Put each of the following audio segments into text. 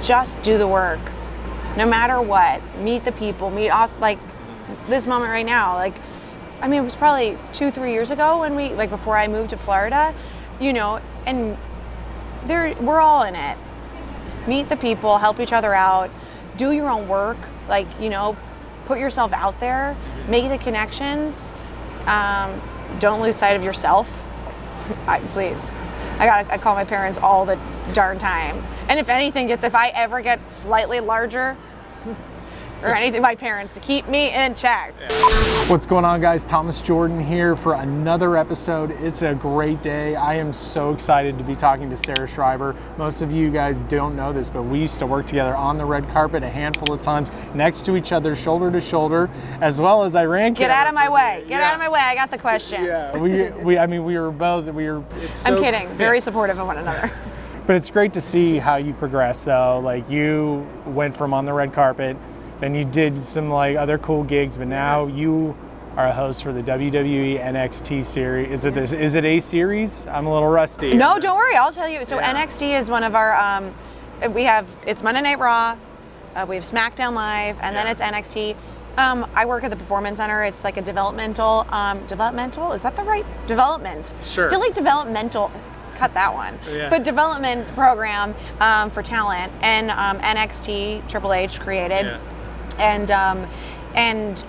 just do the work, no matter what. Meet the people, meet us. Like this moment right now, like, I mean, it was probably 2-3 years ago when before I moved to Florida, and we're all in it. Meet the people, help each other out, do your own work, put yourself out there, make the connections. Don't lose sight of yourself. Please. I call my parents all the darn time. And if I ever get slightly larger or anything, my parents keep me in check. What's going on, guys? Thomas Jordan here for another episode. It's a great day. I am so excited to be talking to Sarah Schreiber. Most of you guys don't know this, but we used to work together on the red carpet a handful of times, next to each other, shoulder to shoulder, as well as I ran. Get out of my way. Get out of my way. I got the question. Yeah, I'm kidding. Very supportive of one another. But it's great to see how you progressed, though. Like, you went from on the red carpet, then you did some other cool gigs, but now you are a host for the WWE NXT series. Is it a series? I'm a little rusty. No, don't worry. I'll tell you. So NXT is one of our. It's Monday Night Raw. We have SmackDown Live, and then it's NXT. I work at the Performance Center. It's like a developmental. Developmental? Is that the right development? Sure. I feel like developmental. Cut that one. Yeah. But development program for talent, and NXT Triple H created. Yeah. And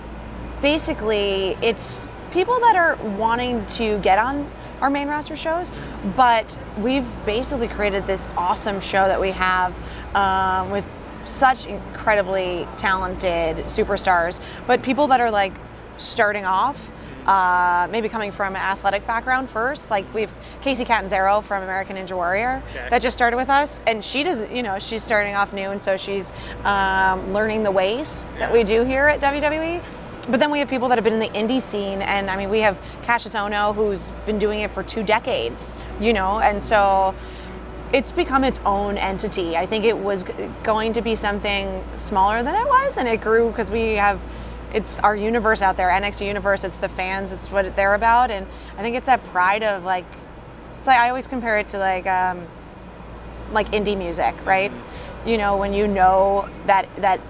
basically it's people that are wanting to get on our main roster shows, but we've basically created this awesome show that we have with such incredibly talented superstars, but people that are starting off, maybe coming from an athletic background first. Like we've Casey Catanzaro from American Ninja Warrior that just started with us, and she does, she's starting off new, and so she's learning the ways that we do here at WWE. But then we have people that have been in the indie scene, and I mean, we have Cassius Ohno, who's been doing it for 2 decades, and so it's become its own entity. I think it was going to be something smaller than it was, and it grew because it's our universe out there, NXT universe. It's the fans. It's what they're about, and I think it's that pride of I always compare it to indie music, right? When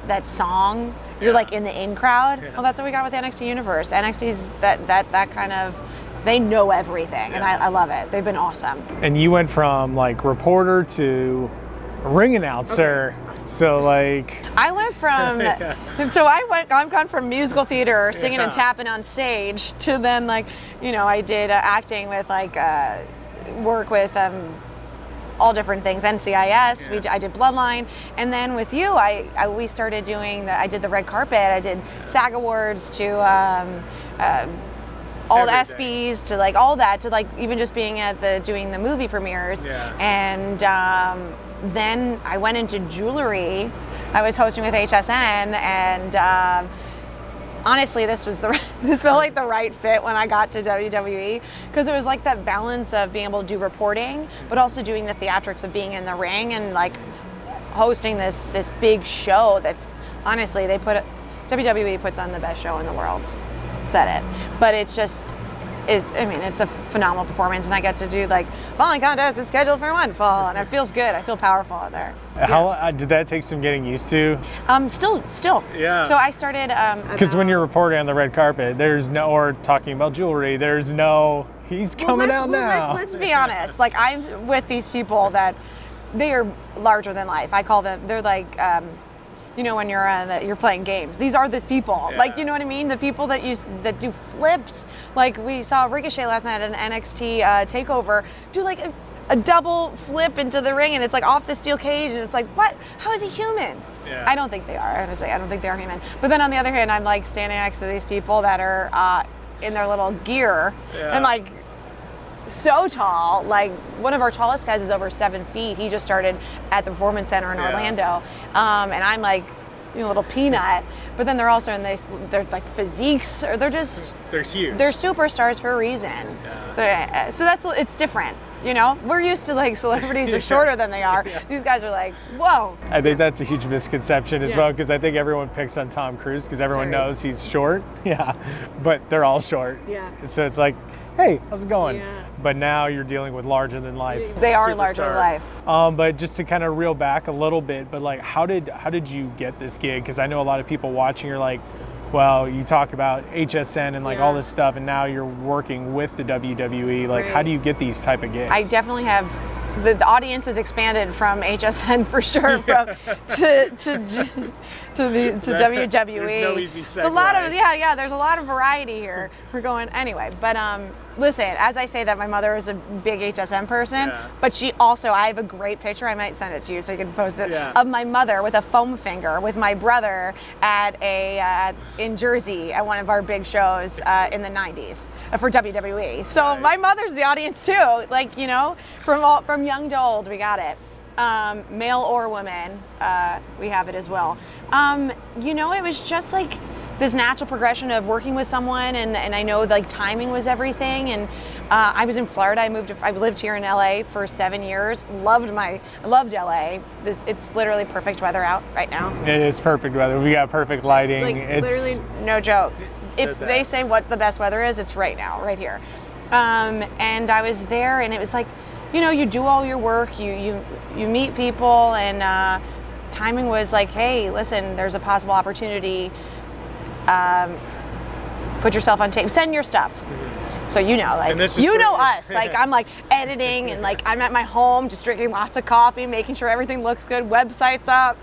that song, you're in the in crowd. Yeah. Well, that's what we got with the NXT universe. NXT's that kind of. They know everything, and I love it. They've been awesome. And you went from reporter to ring announcer. Okay. So I went from I've gone from musical theater, singing and tapping on stage, to then I did acting with work with all different things, NCIS. I did Bloodline, and then with you we started doing I did the red carpet. I did SAG Awards to all the ESPYs to all that, to even just being at doing the movie premieres. And then I went into jewelry. I was hosting with HSN, and honestly, this felt like the right fit when I got to WWE, because it was that balance of being able to do reporting, but also doing the theatrics of being in the ring and hosting this big show. That's honestly, WWE puts on the best show in the world. Said it, but it's just. It's a phenomenal performance, and I get to do falling contest is scheduled for one fall, and it feels good. I feel powerful out there. How did that take some getting used to? Still. Yeah. So I started. Because when you're reporting on the red carpet, or talking about jewelry, there's no. He's coming out now. Let's be honest. I'm with these people that they are larger than life. I call them. They're when you're playing games. These are these people. Yeah. You know what I mean? The people that do flips. We saw Ricochet last night at an NXT takeover do a double flip into the ring, and it's off the steel cage, and it's what? How is he human? Yeah. I don't think they are, honestly. I don't think they are human. But then on the other hand, I'm standing next to these people that are in their little gear and so tall. One of our tallest guys is over 7 feet. He just started at the Performance Center in Orlando, and I'm little peanut. But then they're also in they're physiques, or they're huge. They're superstars for a reason. Yeah. So it's different. We're used to celebrities are shorter than they are. Yeah. These guys are whoa. I think that's a huge misconception as well, because I think everyone picks on Tom Cruise because everyone knows he's short. Yeah, but they're all short. Yeah. So it's hey, how's it going? Yeah. But now you're dealing with larger than life. They are larger than life. But just to kind of reel back a little bit, but like, how did you get this gig? Because I know a lot of people watching are like, well, you talk about HSN and like all this stuff, and now you're working with the WWE. Like, how do you get these type of gigs? I definitely have. The audience has expanded from HSN for sure, from to WWE. There's no easy segue. It's a lot of there's a lot of variety here. We're going anyway, but listen, as I say that, my mother is a big HSN person, but she also, I have a great picture. I might send it to you so you can post it of my mother with a foam finger with my brother at in Jersey at one of our big shows in the '90s for WWE. So my mother's the audience too. Like, you know, from young to old, we got it. Male or woman, we have it as well. You know, it was just like this natural progression of working with someone, and I know like timing was everything. And I was in Florida. I lived here in LA for 7 years. I loved LA. It's literally perfect weather out right now. It is perfect weather. We got perfect lighting. Like, literally, no joke. If they say what the best weather is, it's right now, right here. And I was there, and it was like, you know, you do all your work, you meet people, and timing was like, hey, listen, there's a possible opportunity. Put yourself on tape, send your stuff. So you know, like, you know us. Like, I'm like editing, and like I'm at my home just drinking lots of coffee, making sure everything looks good, website's up.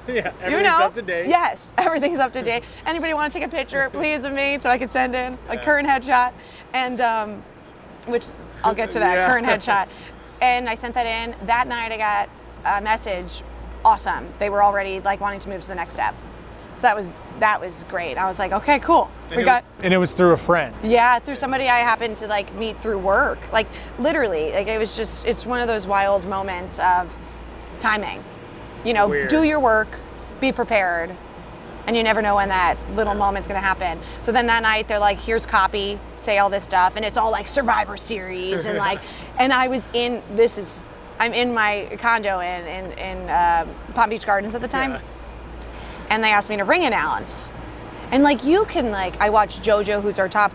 Everything's up to date. Yes, everything's up to date. Anybody want to take a picture, please, of me so I can send in a current headshot, and which I'll get to that current headshot. And I sent that in. That night I got a message, awesome. They were already like wanting to move to the next step. So that was great. I was like, okay, cool. And it was through a friend. Yeah, through somebody I happened to like meet through work. Like literally, like it was just, it's one of those wild moments of timing. You know, do your work, be prepared, and you never know when that little moment's gonna happen. So then that night they're like, here's copy, say all this stuff, and it's all like Survivor Series and like, and I'm in my condo in Palm Beach Gardens at the time, and they asked me to ring announce. And like, you can like, I watched JoJo, who's our top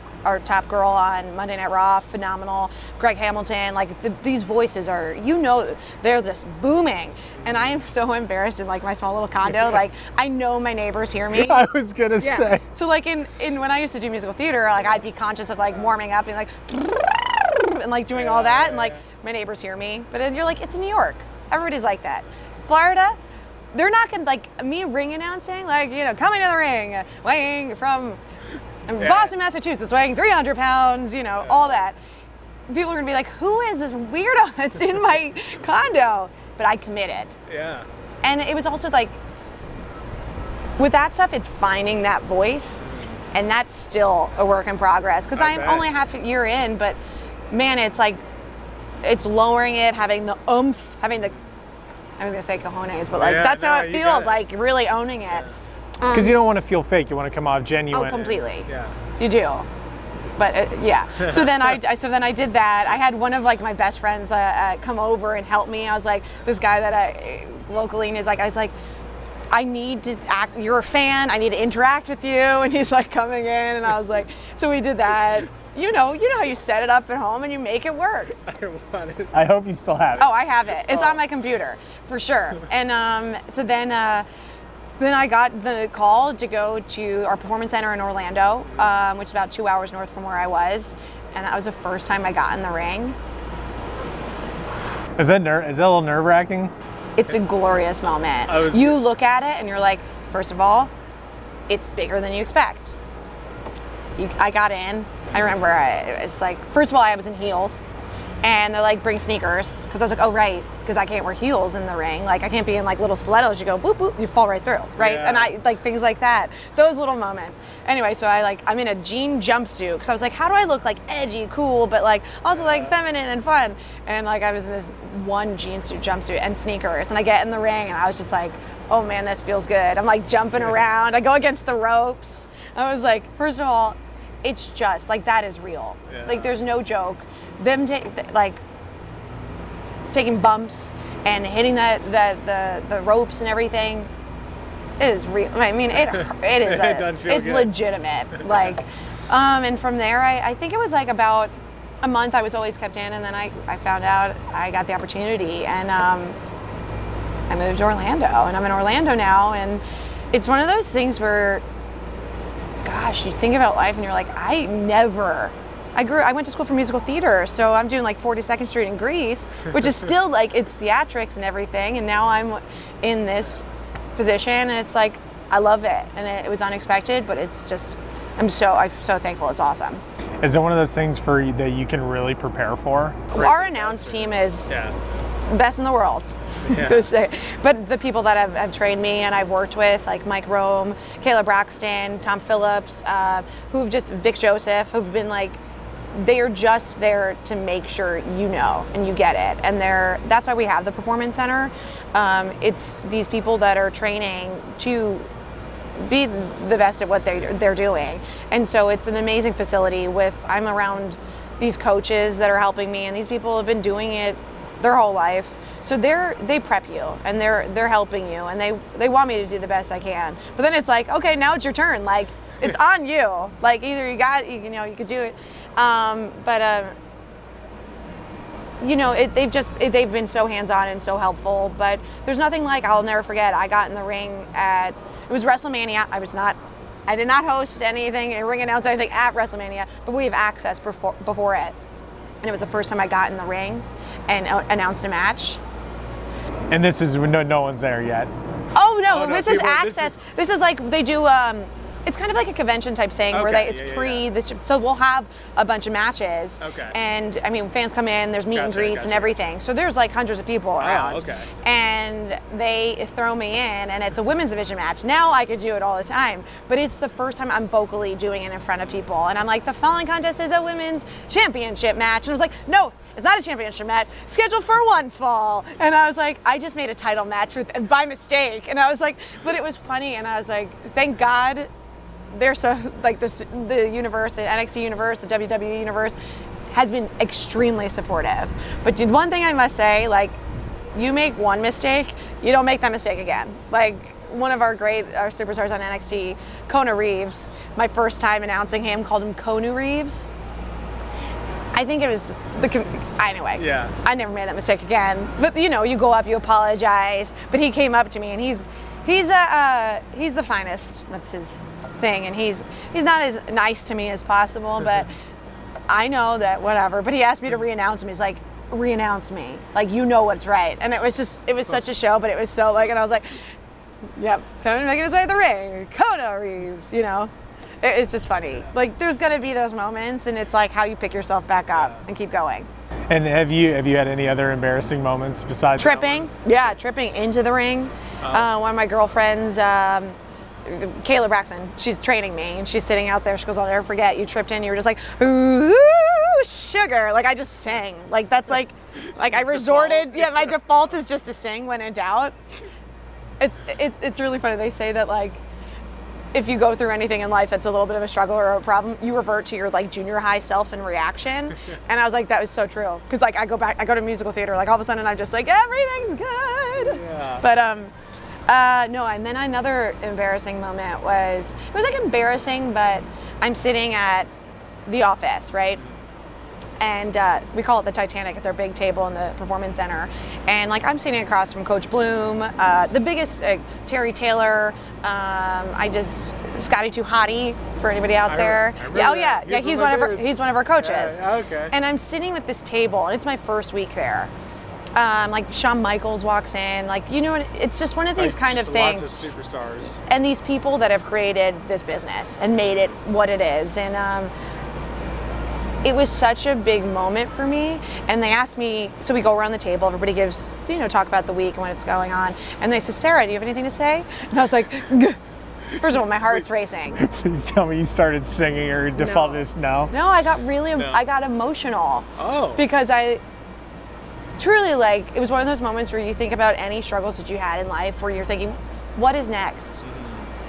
girl on Monday Night Raw, phenomenal. Greg Hamilton, like these voices are, you know, they're just booming. And I am so embarrassed in like my small little condo. Like, I know my neighbors hear me. I was gonna say. So like in when I used to do musical theater, like I'd be conscious of like warming up and like, and like doing all that, and like my neighbors hear me. But then you're like, it's New York. Everybody's like that. Florida, they're not gonna, like, me ring announcing, like, you know, coming to the ring, weighing from Boston, Massachusetts, weighing 300 pounds, you know, all that. People are gonna be like, who is this weirdo that's in my condo? But I committed. Yeah. And it was also like, with that stuff, it's finding that voice, and that's still a work in progress. Because I'm only half a year in, but man, it's like, it's lowering it, having the oomph, having the, I was gonna say cojones, but like that's how it feels, like really owning it. Because you don't want to feel fake. You want to come off genuine. Oh, completely. You do. But so then I did that. I had one of like my best friends come over and help me. I was like, this guy that I locally, and I was like, I need to act. You're a fan. I need to interact with you. And he's like coming in, and I was like, so we did that. You know how you set it up at home and you make it work. I hope you still have it. Oh, I have it. It's on my computer for sure. And so then I got the call to go to our performance center in Orlando, which is about 2 hours north from where I was, and that was the first time I got in the ring. Is that a little nerve-wracking? It's a glorious moment. You look at it and you're like, first of all, it's bigger than you expect. I got in. I remember it's like, first of all, I was in heels, and they're like, bring sneakers, because I was like, oh right, because I can't wear heels in the ring. Like, I can't be in like little stilettos. You go boop boop, you fall right through, right? And I like things like that, those little moments. Anyway, so I'm in a jean jumpsuit, because I was like, how do I look like edgy, cool, but like also like feminine and fun? And like I was in this one jean suit jumpsuit and sneakers, and I get in the ring, and I was just like, oh man, this feels good. I'm like jumping around. I go against the ropes. I was like, first of all, it's just like, that is real. Like, there's no joke. Them taking bumps and hitting the ropes and everything is real. I mean, it is. It's legitimate. Like, and from there, I think it was like about a month I was always kept in, and then I found out I got the opportunity, and I moved to Orlando, and I'm in Orlando now, and it's one of those things where, gosh, you think about life and you're like, I went to school for musical theater, so I'm doing like 42nd Street in Greece, which is still like, it's theatrics and everything, and now I'm in this position, and it's like, I love it, and it was unexpected, but it's just, I'm so thankful. It's awesome. Is it one of those things for you that you can really prepare for? Our announce team is best in the world. But the people that have trained me and I've worked with, like Mike Rome, Kayla Braxton, Tom Phillips, Vic Joseph, who've been like, they're just there to make sure you know and you get it. And that's why we have the Performance Center. It's these people that are training to be the best at what they're doing. And so it's an amazing facility I'm around these coaches that are helping me, and these people have been doing it their whole life. So they prep you, and they're helping you, and they want me to do the best I can. But then it's like, okay, now it's your turn. Like, it's on you. Like, either you could do it. They've been so hands-on and so helpful, but there's nothing like, I'll never forget, I got in the ring it was WrestleMania. I did not host anything, ring announce anything at WrestleMania, but we have access before it. And it was the first time I got in the ring and announced a match. And this is, no one's there yet. Oh no, this is access. This is like, they do, it's kind of like a convention type thing where so we'll have a bunch of matches. Okay. And I mean, fans come in, there's meet and greets and everything. So there's like hundreds of people around. Oh, okay. And they throw me in, and it's a women's division match. Now I could do it all the time, but it's the first time I'm vocally doing it in front of people. And I'm like, the following contest is a women's championship match. And I was like, no, it's not a championship match, scheduled for one fall. And I was like, I just made a title match by mistake. And I was like, but it was funny. And I was like, thank God they're so, like, the universe, the NXT universe, the WWE universe has been extremely supportive. But one thing I must say, like, you make one mistake, you don't make that mistake again. Like, one of our superstars on NXT, Kona Reeves, my first time announcing him, called him Konu Reeves. I think it was just anyway. Yeah. I never made that mistake again. But you go up, you apologize. But he came up to me, and he's the finest. That's his thing, and he's not as nice to me as possible. But I know that whatever. But he asked me to re-announce him. He's like, re-announce me, like, you know what's right. And it was such a show, but it was so like, and I was like, yep, coming making his way to the ring, Kona Reeves. It's just funny. Like, there's gonna be those moments, and it's like how you pick yourself back up and keep going. And have you had any other embarrassing moments besides tripping? Yeah, tripping into the ring. One of my girlfriends, Kayla Braxton, she's training me, and she's sitting out there. She goes, "I'll never forget, you tripped in. You were just like, ooh, sugar." Like, I just sang. Like, that's like I resorted. Yeah, my default is just to sing when in doubt. It's really funny. They say that, like, if you go through anything in life that's a little bit of a struggle or a problem, you revert to your, like, junior high self in reaction. And I was like, that was so true. Because, like, I go to musical theater, like, all of a sudden I'm just like, everything's good. Yeah. But no, and then another embarrassing moment it was like embarrassing, but I'm sitting at the office, right? And we call it the Titanic. It's our big table in the Performance Center. And, like, I'm sitting across from Coach Bloom, the biggest, Terry Taylor, Scotty Too Hottie, for anybody out there. He's one of our coaches. Yeah, okay. And I'm sitting with this table, and it's my first week there. Like, Shawn Michaels walks in, like, it's just one of these kind of things. Lots of superstars. And these people that have created this business and made it what it is. And it was such a big moment for me. And they asked me, so we go around the table, everybody gives, talk about the week and what it's going on. And they said, "Sarah, do you have anything to say?" And I was like, first of all, my heart's racing. Please tell me you started singing or defaulted this. No? No, I got emotional. Oh. Because I truly, like, it was one of those moments where you think about any struggles that you had in life where you're thinking, what is next?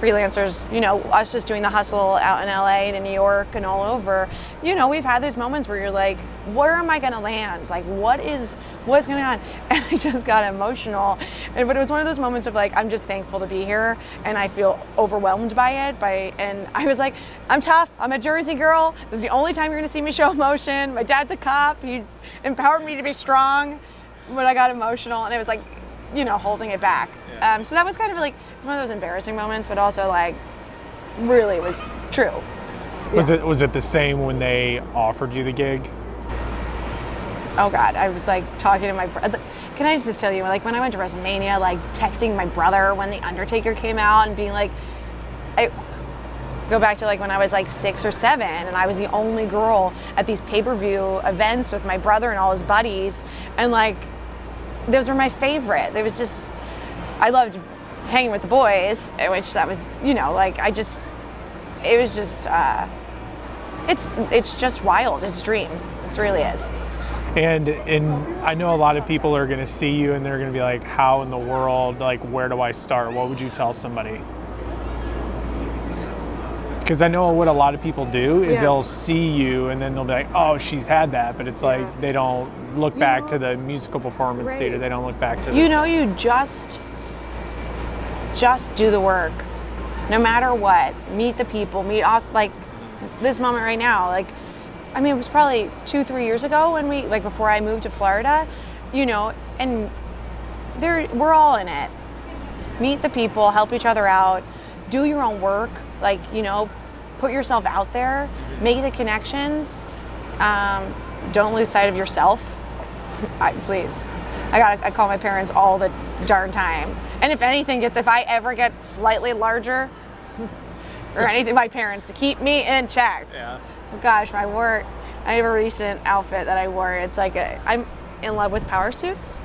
freelancers, you know, us just doing the hustle out in LA and in New York and all over, you know, we've had those moments where you're like, where am I gonna land? Like, what's going on? And I just got emotional. But it was one of those moments of like, I'm just thankful to be here, and I feel overwhelmed by it. And I was like, I'm tough, I'm a Jersey girl. This is the only time you're gonna see me show emotion. My dad's a cop, he empowered me to be strong, but I got emotional, and it was like, you know, holding it back. Yeah. So that was kind of like one of those embarrassing moments, but also like really was true. Was it the same when they offered you the gig? Oh God, I was like talking to my brother. Can I just tell you, like when I went to WrestleMania, like texting my brother when The Undertaker came out and being like, I go back to like when I was like 6 or 7 and I was the only girl at these pay-per-view events with my brother and all his buddies, and like those were my favorite. It was just, I loved hanging with the boys, which that was, you know, like it was just, it's just wild. It's a dream. It really is. And I know a lot of people are going to see you and they're going to be like, how in the world, like, where do I start? What would you tell somebody? Because I know what a lot of people do is they'll see you and then they'll be like, oh, she's had that. But it's like they don't look back to the musical performance theater. They don't look back to this. You know, you just do the work. No matter what. Meet the people. Meet us. Like this moment right now. Like, I mean, it was probably 2-3 years ago when before I moved to Florida, you know, and we're all in it. Meet the people, help each other out, do your own work, like, you know, put yourself out there, make the connections, don't lose sight of yourself. Please. I call my parents all the darn time. And if I ever get slightly larger or anything, my parents keep me in check. Yeah. Oh gosh, I have a recent outfit that I wore. It's like I'm in love with power suits.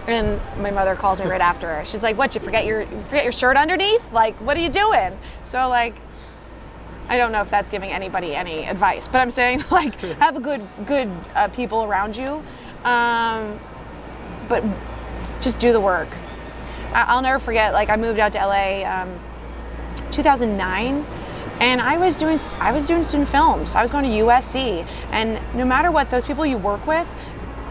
And my mother calls me right after. She's like, "What? You forget your shirt underneath? Like, what are you doing?" So like, I don't know if that's giving anybody any advice, but I'm saying like, have a good people around you, but just do the work. I'll never forget. Like, I moved out to LA, 2009. And I was doing student films. I was going to USC, and no matter what, those people you work with,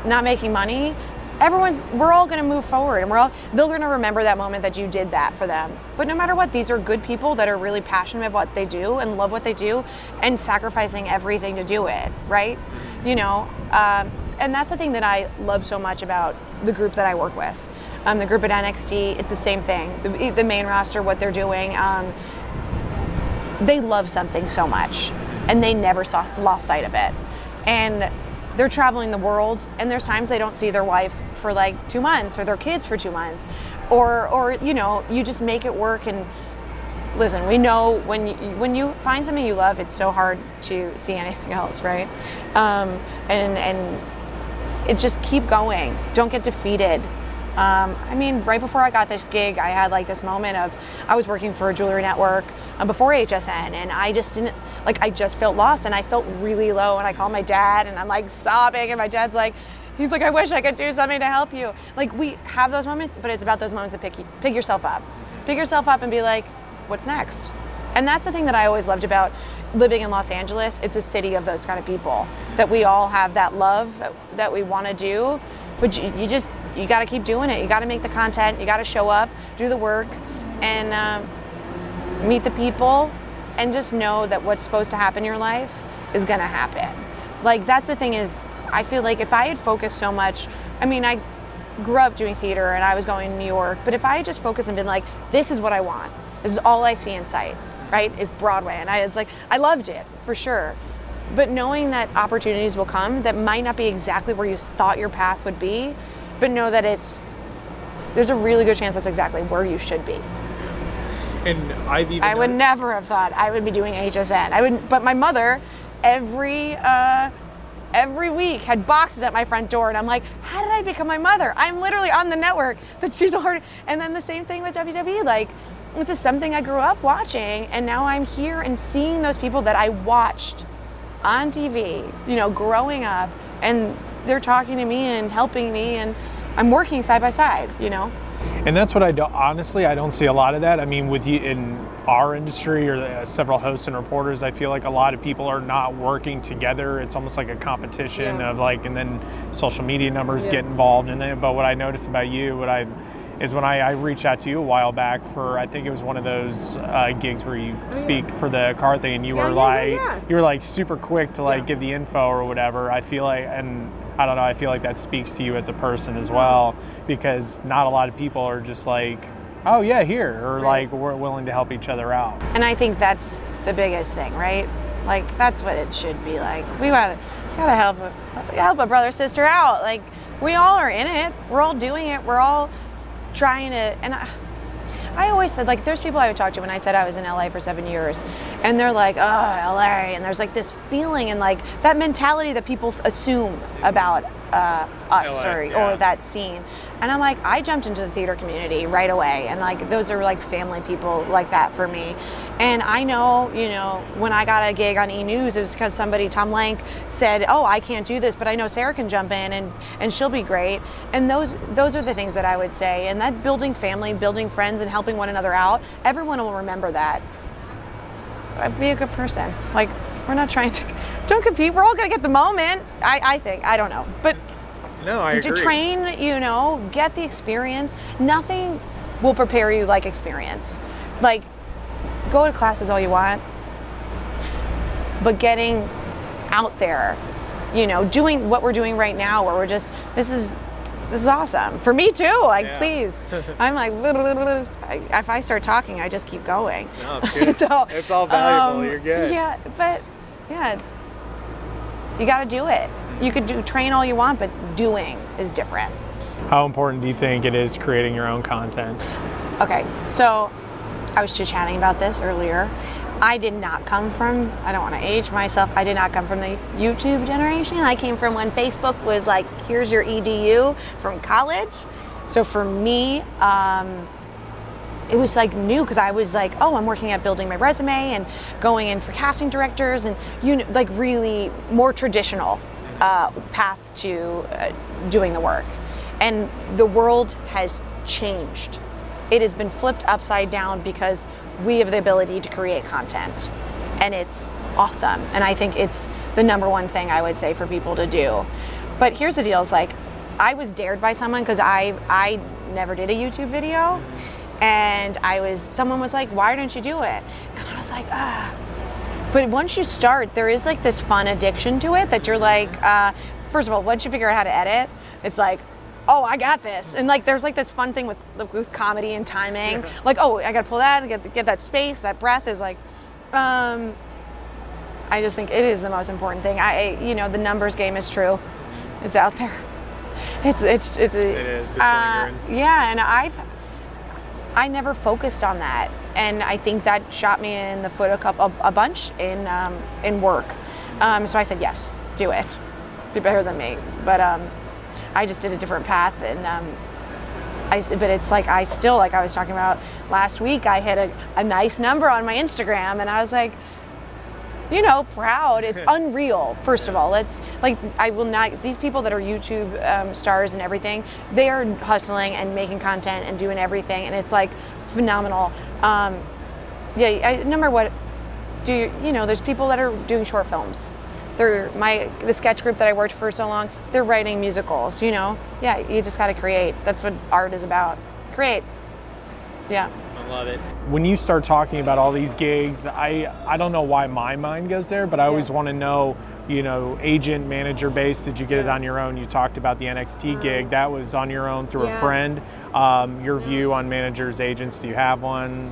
not making money, we're all going to move forward, and they're going to remember that moment that you did that for them. But no matter what, these are good people that are really passionate about what they do and love what they do, and sacrificing everything to do it, right? You know, and that's the thing that I love so much about the group that I work with. The group at NXT, it's the same thing. The main roster, what they're doing. They love something so much, and they never lost sight of it. And they're traveling the world, and there's times they don't see their wife for like 2 months, or their kids for 2 months, or you know, you just make it work. And listen, we know when you find something you love, it's so hard to see anything else, right? And it's just keep going. Don't get defeated. I mean, right before I got this gig, I had like this moment of, I was working for a jewelry network before HSN, and I just felt lost, and I felt really low, and I called my dad, and I'm like sobbing, and my dad's like, he's like, I wish I could do something to help you. Like, we have those moments, but it's about those moments that pick yourself up. Pick yourself up and be like, what's next? And that's the thing that I always loved about living in Los Angeles. It's a city of those kind of people, that we all have that love that we want to do, but you got to keep doing it. You got to make the content. You got to show up, do the work, and meet the people, and just know that what's supposed to happen in your life is going to happen. Like, that's the thing is, I feel like if I had focused so much, I mean, I grew up doing theater and I was going to New York, but if I had just focused and been like, this is what I want, this is all I see in sight, right, is Broadway. And I loved it, for sure. But knowing that opportunities will come that might not be exactly where you thought your path would be, but know that there's a really good chance that's exactly where you should be. And I would never have thought I would be doing HSN. But my mother, every week had boxes at my front door, and I'm like, how did I become my mother? I'm literally on the network that she's already. And then the same thing with WWE. Like, this is something I grew up watching, and now I'm here and seeing those people that I watched on TV, you know, growing up, and they're talking to me and helping me, and I'm working side by side, you know. And that's what I do. Honestly, I don't see a lot of that. I mean, with you in our industry or several hosts and reporters, I feel like a lot of people are not working together. It's almost like a competition of like, and then social media numbers get involved in it. But what I noticed about you, when I reached out to you a while back for, I think it was one of those gigs where you speak for the car thing, and you were you were like super quick to like give the info or whatever. I feel like, and I don't know, I feel like that speaks to you as a person as well, because not a lot of people are just like, oh yeah, here, or like we're willing to help each other out. And I think that's the biggest thing, right? Like that's what it should be like. We gotta help a brother, sister out. Like we all are in it. We're all doing it. We're all trying to, and I always said, like, there's people I would talk to when I said I was in LA for 7 years, and they're like, oh, LA, and there's like this feeling and like that mentality that people assume about us LA, or that scene. And I'm like, I jumped into the theater community right away, and like those are like family people like that for me. And I know, you know, when I got a gig on E! News, it was because somebody, Tom Lank, said, oh, I can't do this, but I know Sarah can jump in and she'll be great. And those are the things that I would say. And that building family, building friends, and helping one another out, everyone will remember that. Be a good person. Like, we're not trying to, don't compete. We're all gonna get the moment, I think. I don't know. But no, I agree. To train, you know, get the experience. Nothing will prepare you like experience. Like, go to classes all you want, but getting out there, you know, doing what we're doing right now, where we're just, this is awesome for me too. Like, please, I'm like, if I start talking, I just keep going. No, it's good. It's all valuable. You're good. Yeah, but yeah, you got to do it. You could train all you want, but doing is different. How important do you think it is creating your own content? Okay, so I was chit-chatting about this earlier. I did not come from, I don't want to age myself, I did not come from the YouTube generation. I came from when Facebook was like, here's your EDU from college. So for me, it was like new, because I was like, oh, I'm working at building my resume and going in for casting directors, and like really more traditional path to doing the work. And the world has changed. It has been flipped upside down because we have the ability to create content, and it's awesome. And I think it's the number one thing I would say for people to do. But here's the deal, it's like, I was dared by someone, because I never did a YouTube video, and someone was like, why don't you do it? And I was like, But once you start, there is like this fun addiction to it that you're like, first of all, once you figure out how to edit, it's like, oh, I got this. And like, there's like this fun thing with comedy and timing. Like, oh, I gotta pull that and get that space, that breath is like, I just think it is the most important thing. You know, the numbers game is true. It's out there. It is. It's lingering. Yeah, and I never focused on that. And I think that shot me in the foot a bunch in work. So I said, yes, do it. Be better than me. But I just did a different path, and but it's like, I still, like I was talking about last week, I hit a nice number on my Instagram, and I was like, you know, proud. It's unreal. First of all, it's like, I will not, these people that are YouTube stars and everything, they are hustling and making content and doing everything, and it's like phenomenal. No matter what, you know, there's people that are doing short films. The sketch group that I worked for so long, they're writing musicals, you know? Yeah, you just gotta create. That's what art is about. Create. Yeah. I love it. When you start talking about all these gigs, I don't know why my mind goes there, but I always want to know, you know, agent, manager base, did you get it on your own? You talked about the NXT gig. That was on your own through a friend. Your view on managers, agents, do you have one?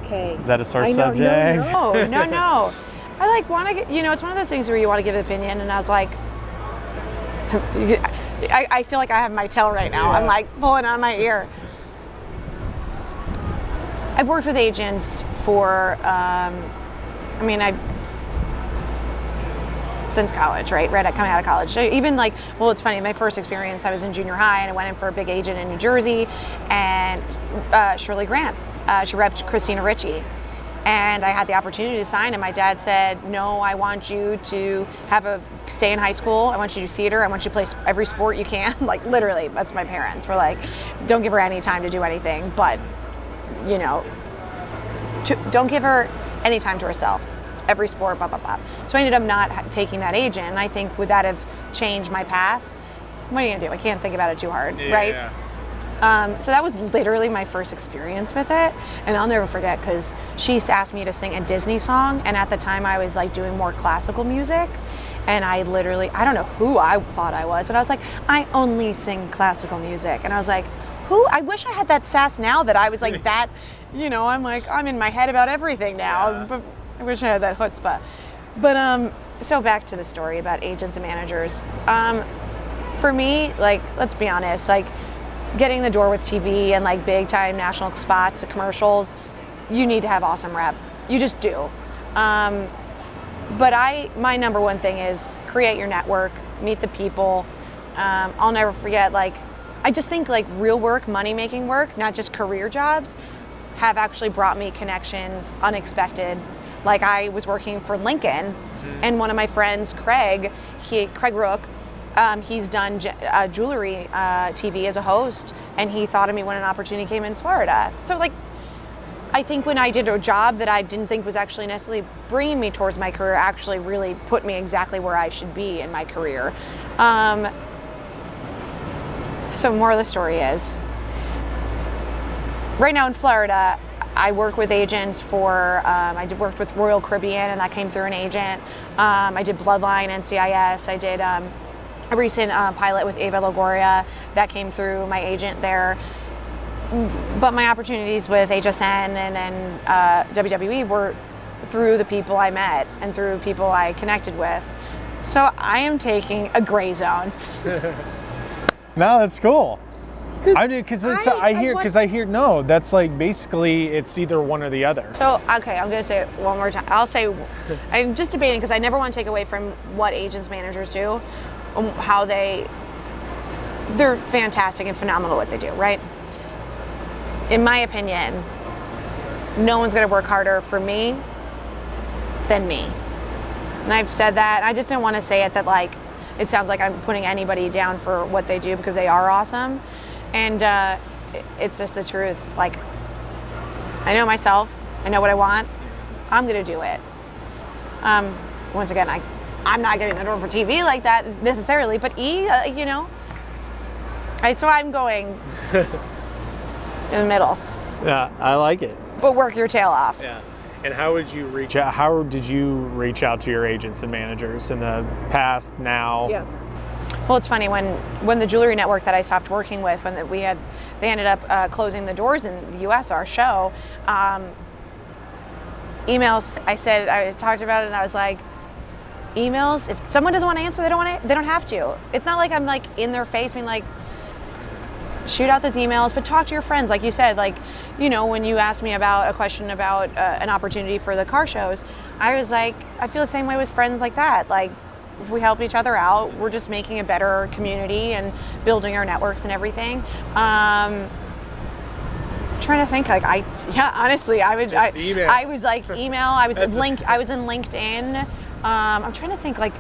Okay. Is that a sore subject? No. I like want to get, you know, it's one of those things where you want to give an opinion, and I was like, I feel like I have my tail right now. I'm like pulling on my ear. I've worked with agents for, since college, right? Right, coming out of college. So even like, well, it's funny, my first experience, I was in junior high, and I went in for a big agent in New Jersey, and Shirley Grant, she repped Christina Ricci. and I had the opportunity to sign, and my dad said, no, I want you to stay in high school. I want you to do theater. I want you to play every sport you can. Like, literally, that's my parents. We're like, don't give her any time to do anything, but, you know, don't give her any time to herself. Every sport, blah, blah, blah. So I ended up not taking that agent, and I think would that have changed my path? What are you gonna do? I can't think about it too hard, right? Yeah. So that was literally my first experience with it, and I'll never forget because she asked me to sing a Disney song, and at the time I was like doing more classical music, and I don't know who I thought I was, but I was like, I only sing classical music, and I was like, who? I wish I had that sass now that I was like that, you know, I'm in my head about everything now, but I wish I had that chutzpah. But so back to the story about agents and managers. For me, like, let's be honest, like, getting the door with TV and like big time national spots, commercials, you need to have awesome rep. You just do. But my number one thing is create your network, meet the people. I'll never forget, like, I just think like real work, money making work, not just career jobs, have actually brought me connections unexpected. Like, I was working for Lincoln, and one of my friends, Craig Rook, he's done jewelry TV as a host, and he thought of me when an opportunity came in Florida. So, like, I think when I did a job that I didn't think was actually necessarily bringing me towards my career, actually really put me exactly where I should be in my career. So more of the story is, right now in Florida, I work with agents for, worked with Royal Caribbean, and that came through an agent. I did Bloodline, NCIS. I did a recent pilot with Ava Longoria that came through my agent there. But my opportunities with HSN and WWE were through the people I met and through people I connected with. So I am taking a gray zone. No, that's cool. I do, because I hear no, that's like basically it's either one or the other. So, okay, I'm going to say it one more time. I'm just debating because I never want to take away from what agents, managers do, how they're fantastic and phenomenal what they do, right? In my opinion, no one's going to work harder for me than me. And I've said that. I just didn't want to say it that, like, it sounds like I'm putting anybody down for what they do, because they are awesome. And it's just the truth. Like, I know myself. I know what I want. I'm going to do it. Once again, I'm not getting the door for TV like that necessarily, but you know. So I'm going in the middle. Yeah, I like it. But work your tail off. Yeah. And how would you reach out? How did you reach out to your agents and managers in the past, now? Yeah. Well, it's funny, when the jewelry network that I stopped working with, they ended up closing the doors in the U.S. our show. Emails. I talked about it, and I was like, emails. If someone doesn't want to answer, they don't have to. It's not like I'm like in their face being like, shoot out those emails, but talk to your friends, like you said. Like, you know, when you asked me about a question about an opportunity for the car shows, I was like, I feel the same way with friends like that. Like, if we help each other out, we're just making a better community and building our networks and everything. Trying to think, like, honestly, I was like email. I was in LinkedIn. I'm trying to think, like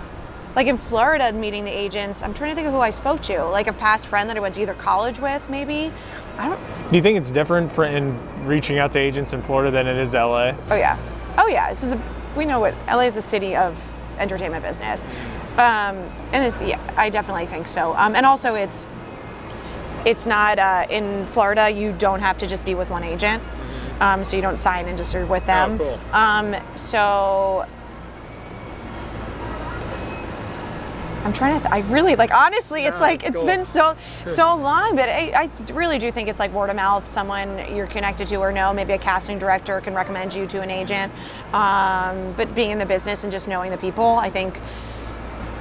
in Florida, meeting the agents. I'm trying to think of who I spoke to, like a past friend that I went to either college with, maybe. Do you think it's different in reaching out to agents in Florida than it is LA? Oh yeah. We know what LA is, the city of entertainment business, and I definitely think so. And also, it's not in Florida. You don't have to just be with one agent, so you don't sign and just are with them. Oh, cool. So I'm trying to. I really like. Honestly, it's like it's cool. Been so long, but I really do think it's like word of mouth. Someone you're connected to or know, maybe a casting director can recommend you to an agent. But being in the business and just knowing the people, I think,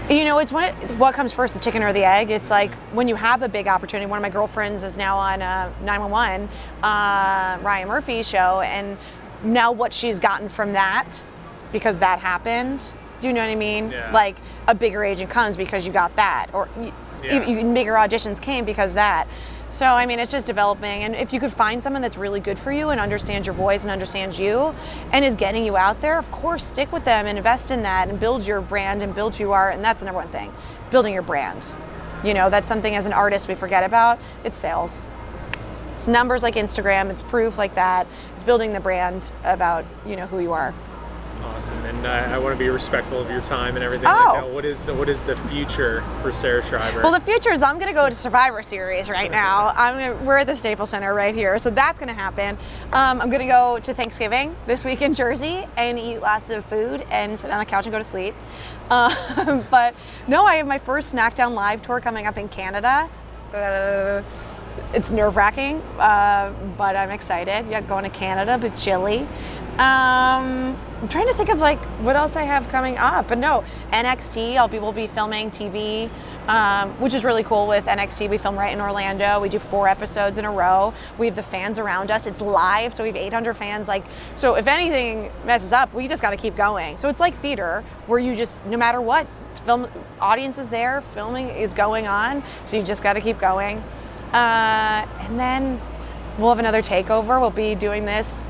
you know, it's what comes first, the chicken or the egg. It's like when you have a big opportunity. One of my girlfriends is now on 911, Ryan Murphy's show, and now what she's gotten from that, because that happened. Do you know what I mean? Yeah. Like, a bigger agent comes because you got that, or even bigger auditions came because that. So, I mean, it's just developing. And if you could find someone that's really good for you and understands your voice and understands you and is getting you out there, of course, stick with them and invest in that and build your brand and build who you are. And that's the number one thing. It's building your brand. You know, that's something as an artist we forget about. It's sales. It's numbers like Instagram. It's proof like that. It's building the brand about, you know, who you are. Awesome, and I want to be respectful of your time and everything. Oh. Like that. What is the future for Sarah Schreiber? Well, the future is I'm going to go to Survivor Series right now. We're at the Staples Center right here, so that's going to happen. I'm going to go to Thanksgiving this week in Jersey and eat lots of food and sit on the couch and go to sleep. But no, I have my first SmackDown Live tour coming up in Canada. It's nerve-wracking, but I'm excited. Yeah, going to Canada, but chilly. I'm trying to think of like what else I have coming up, but no, NXT. We'll be filming TV, which is really cool. With NXT, we film right in Orlando. We do 4 episodes in a row. We have the fans around us. It's live, so we have 800 fans. Like, so if anything messes up, we just got to keep going. So it's like theater, where you just, no matter what, film audience is there, filming is going on. So you just got to keep going. And then we'll have another takeover. We'll be doing this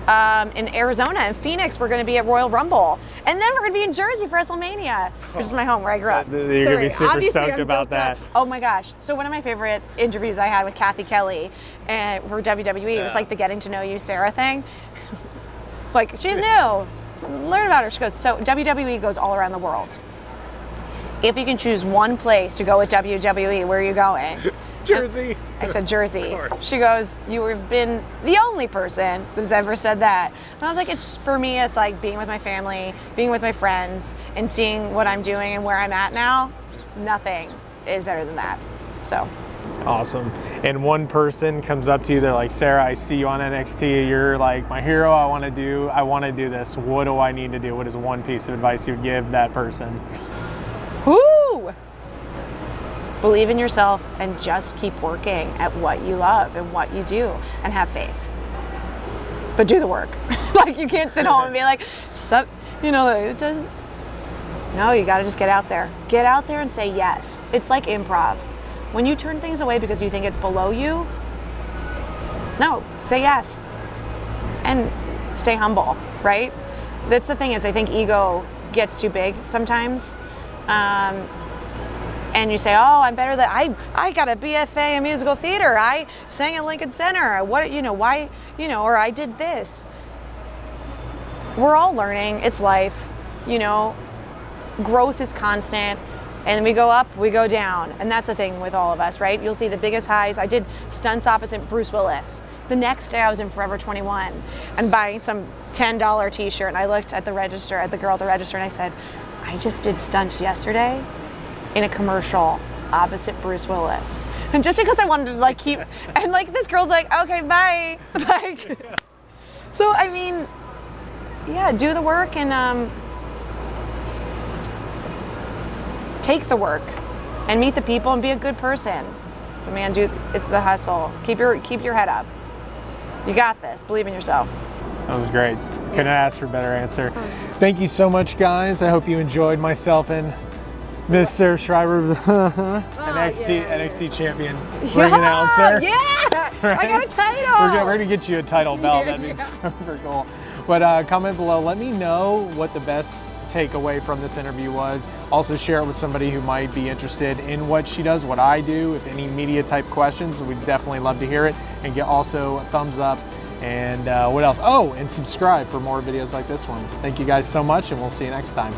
in Arizona and Phoenix. We're going to be at Royal Rumble, and then we're going to be in Jersey for WrestleMania, which is my home where I grew up. You're going to be super stoked about that. Oh my gosh! So one of my favorite interviews I had with Kathy Kelly for WWE was like the getting to know you Sarah thing. Like, she's new. Learn about her. She goes, so WWE goes all around the world. If you can choose one place to go with WWE, where are you going? Jersey. I said Jersey. She goes, you have been the only person that has ever said that. And I was like, for me, it's like being with my family, being with my friends, and seeing what I'm doing and where I'm at now. Nothing is better than that. So. Awesome. And one person comes up to you, they're like, Sarah, I see you on NXT. You're like my hero. I want to do this. What do I need to do? What is one piece of advice you would give that person? Woo! Believe in yourself and just keep working at what you love and what you do, and have faith. But do the work. Like, you can't sit home and be like, it doesn't. No, you got to just get out there. Get out there and say yes. It's like improv. When you turn things away because you think it's below you, no, say yes. And stay humble, right? That's the thing, is I think ego gets too big sometimes. And you say, oh, I'm better than, I got a BFA in musical theater. I sang at Lincoln Center. Or I did this. We're all learning. It's life. Growth is constant. And we go up, we go down. And that's the thing with all of us, right? You'll see the biggest highs. I did stunts opposite Bruce Willis. The next day I was in Forever 21 and buying some $10 t-shirt. And I looked at the girl at the register, and I said, I just did stunts yesterday in a commercial opposite Bruce Willis. And just because I wanted to keep, and this girl's like, okay, bye. So, I mean, yeah, do the work and take the work and meet the people and be a good person. But man, it's the hustle. Keep your head up. You got this. Believe in yourself. That was great. Couldn't ask for a better answer. Thank you so much, guys. I hope you enjoyed myself and Miss Sarah Schreiber, NXT champion, ring announcer. Yeah, right? I got a title. We're gonna get you a title belt. That'd be super cool. But comment below. Let me know what the best takeaway from this interview was. Also share it with somebody who might be interested in what she does, what I do. If any media type questions, we'd definitely love to hear it. And get also a thumbs up. And what else? Oh, and subscribe for more videos like this one. Thank you guys so much, and we'll see you next time.